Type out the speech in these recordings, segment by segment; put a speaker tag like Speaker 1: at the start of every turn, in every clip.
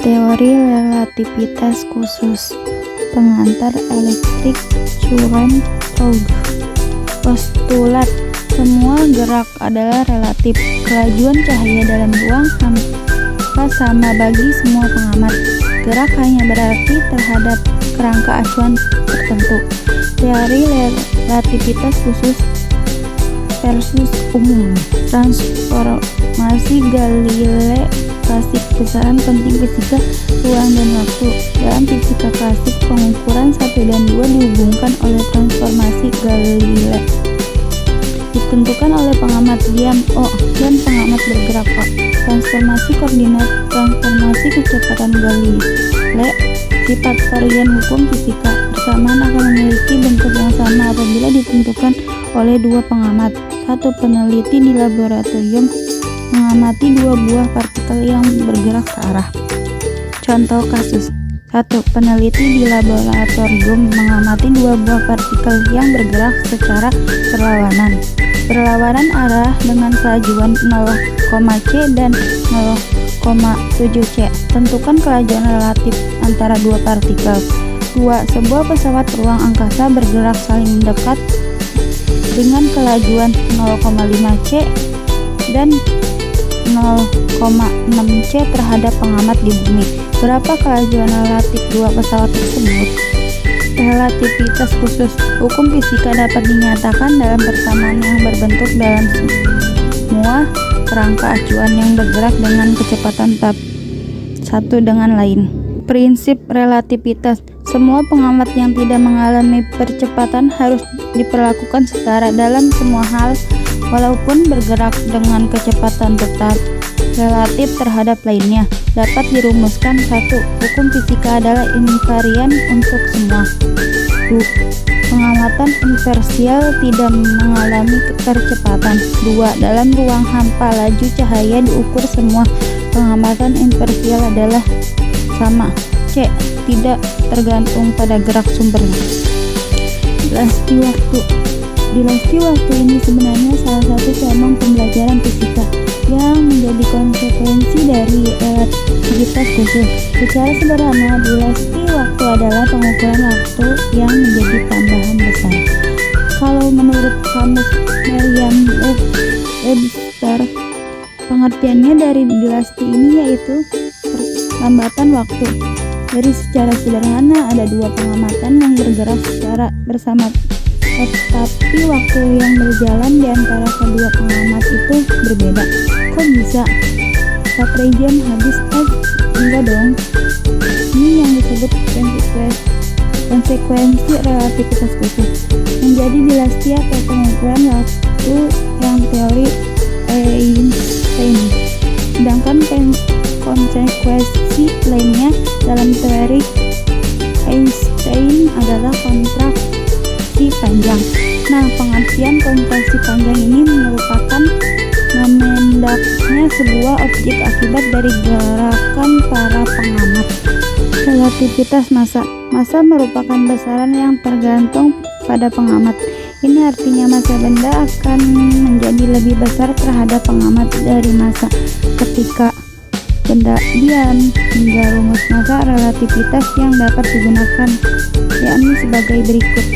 Speaker 1: Teori relativitas khusus. Pengantar elektrik Courant Cloud. Postulat semua gerak adalah relatif. Kelajuan cahaya dalam ruang hampa sama bagi semua pengamat. Gerak hanya berarti terhadap kerangka acuan tertentu. Teori relativitas khusus versus umum. Transformasi Galilei klasik. Besaran penting fisika ruang dan waktu. Dalam fisika klasik, pengukuran 1 dan 2 dihubungkan oleh transformasi Galilei. Ditentukan oleh pengamat diam O dan pengamat bergerak O. Transformasi koordinat, transformasi kecepatan Galilei. Sifat varian hukum fisika bersamaan akan memiliki bentuk yang sama apabila ditentukan oleh dua pengamat. Satu peneliti di laboratorium mengamati 2 buah partikel yang bergerak searah. Contoh kasus: 1. Peneliti di laboratorium mengamati 2 buah partikel yang bergerak secara berlawanan arah dengan kelajuan 0,c dan 0,7 c. Tentukan kelajuan relatif antara 2 partikel. 2. Sebuah pesawat ruang angkasa bergerak saling dekat dengan kelajuan 0,5 c dan 0,6 c terhadap pengamat di bumi. Berapa kelajuan relatif 2 pesawat tersebut? Relativitas khusus. Hukum fisika dapat dinyatakan dalam persamaan yang berbentuk dalam semua kerangka acuan yang bergerak dengan kecepatan satu dengan lain. Prinsip relativitas. Semua pengamat yang tidak mengalami percepatan harus diperlakukan setara dalam semua hal, walaupun bergerak dengan kecepatan tetap relatif terhadap lainnya. Dapat dirumuskan: 1. Hukum fisika adalah invarian untuk semua. 2. Pengamatan imparsial tidak mengalami percepatan. 2. Dalam ruang hampa laju cahaya diukur semua pengamatan imparsial adalah sama. C. Tidak tergantung pada gerak sumbernya. Dinasti waktu. Dinasti waktu ini sebenarnya salah satu cabang pembelajaran fisika yang menjadi konsekuensi dari relativitas khusus. Secara sederhana, dinasti waktu adalah pengukuran waktu yang menjadi tambahan besar. Kalau menurut kamus Merriam-Webster, pengertiannya dari dinasti ini yaitu perlambatan waktu. Dari secara sederhana, ada 2 pengamatan yang bergerak secara bersama, tetapi waktu yang berjalan di antara kedua pengamat itu berbeda. Kok bisa? 4 jam habis? Enggak dong. Ini yang disebut konsekuensi relativitas khusus. Menjadi dinasti atau pengukuran waktu yang teori Einstein. Sedangkan konsekuensi lainnya dalam teori Einstein adalah kontraksi panjang. Nah, pengertian kontraksi panjang ini merupakan memendaknya sebuah objek akibat dari gerakan para pengamat. Relativitas massa. Massa merupakan besaran yang tergantung pada pengamat. Ini artinya massa benda akan menjadi lebih besar terhadap pengamat dari massa ketika benda diam. Hingga rumus massa relativitas yang dapat digunakan yakni sebagai berikut.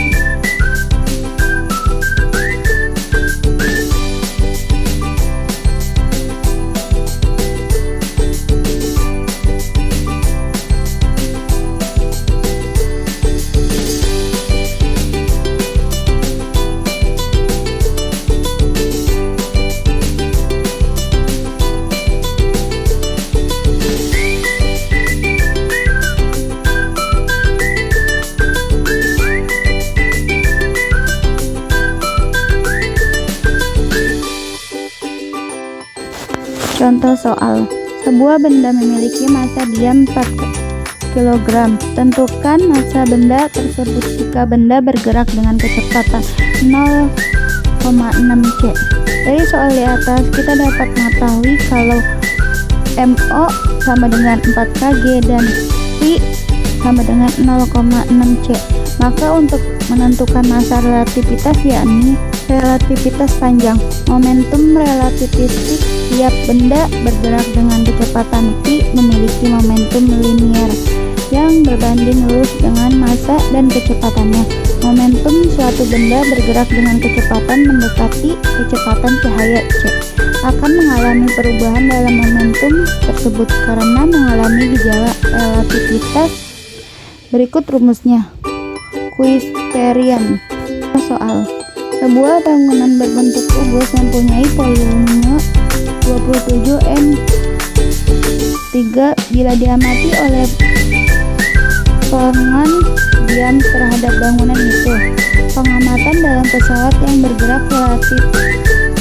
Speaker 1: Contoh soal: sebuah benda memiliki massa diam 4 kg. Tentukan massa benda tersebut jika benda bergerak dengan kecepatan 0,6 c. Dari soal di atas kita dapat mengetahui kalau MO sama dengan 4 kg dan V sama dengan 0,6 c. Maka untuk menentukan massa relativitas yakni relativitas panjang, momentum relativistik Tiap benda bergerak dengan kecepatan v memiliki momentum linier yang berbanding lurus dengan massa dan kecepatannya. Momentum suatu benda bergerak dengan kecepatan mendekati kecepatan cahaya c akan mengalami perubahan dalam momentum tersebut karena mengalami gejala relativitas. Berikut rumusnya. Kuis-Perian. Soal. Sebuah bangunan berbentuk kubus mempunyai volume 27 m3 bila diamati oleh pengamatan terhadap bangunan itu. Pengamatan dalam pesawat yang bergerak relatif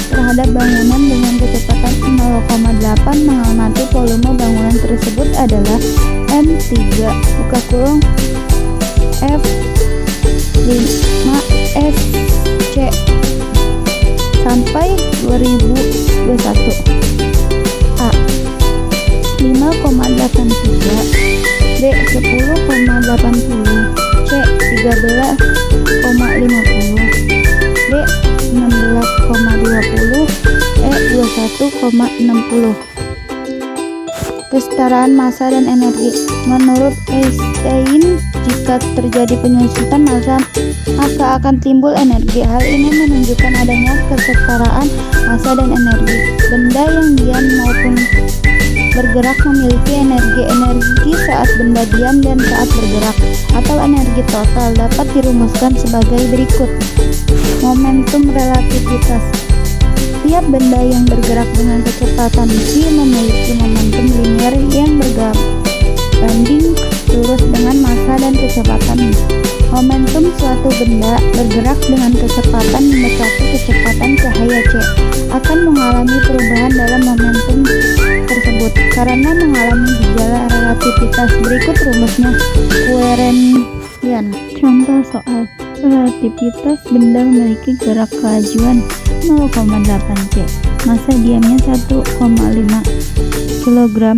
Speaker 1: terhadap bangunan dengan kecepatan 0,8 mengamati volume bangunan tersebut adalah m3 buka kurung f5sc sampai 2021. A 5,83, B 10,80, C 13,50, D 16,20, E 21,60. Kesetaraan massa dan energi. Menurut Einstein, jika terjadi penyusutan massa, maka akan timbul energi. Hal ini menunjukkan adanya kesetaraan massa dan energi. Benda yang diam maupun bergerak memiliki energi saat benda diam dan saat bergerak, atau energi total, dapat dirumuskan sebagai berikut. Momentum relativitas. Tiap benda yang bergerak dengan kecepatan v memiliki momentum linier yang berbanding lurus dengan massa dan kecepatan. Momentum suatu benda bergerak dengan kecepatan mendekati kecepatan cahaya c akan mengalami perubahan dalam momentum tersebut karena mengalami gejala relativitas. Berikut rumusnya. Kuis-Perian. Contoh soal. Relativitas benda memiliki gerak kelajuan 0,8 c, massa diamnya 1,5 kg,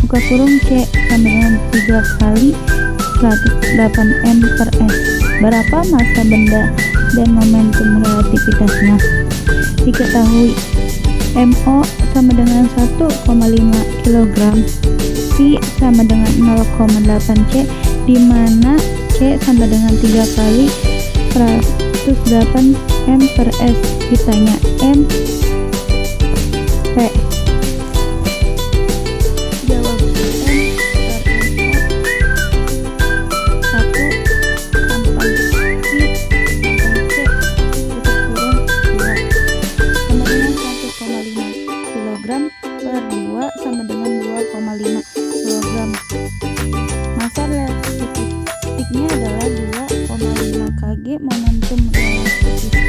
Speaker 1: buka kurung c sama dengan 3 kali 108 m per s. Berapa massa benda dan momentum relativitasnya? Diketahui MO sama dengan 1,5 kg, V sama dengan 0,8 c, di mana c sama dengan 3 kali 108 m per s. Ditanya m p. Jawab m per mo 1 sampai v sampai c tutup kurung 2 sama dengan 1,5 kg per 2 sama dengan 2,5 kg. Massa relativitasnya adalah 2,5 kg. Momentum relativitas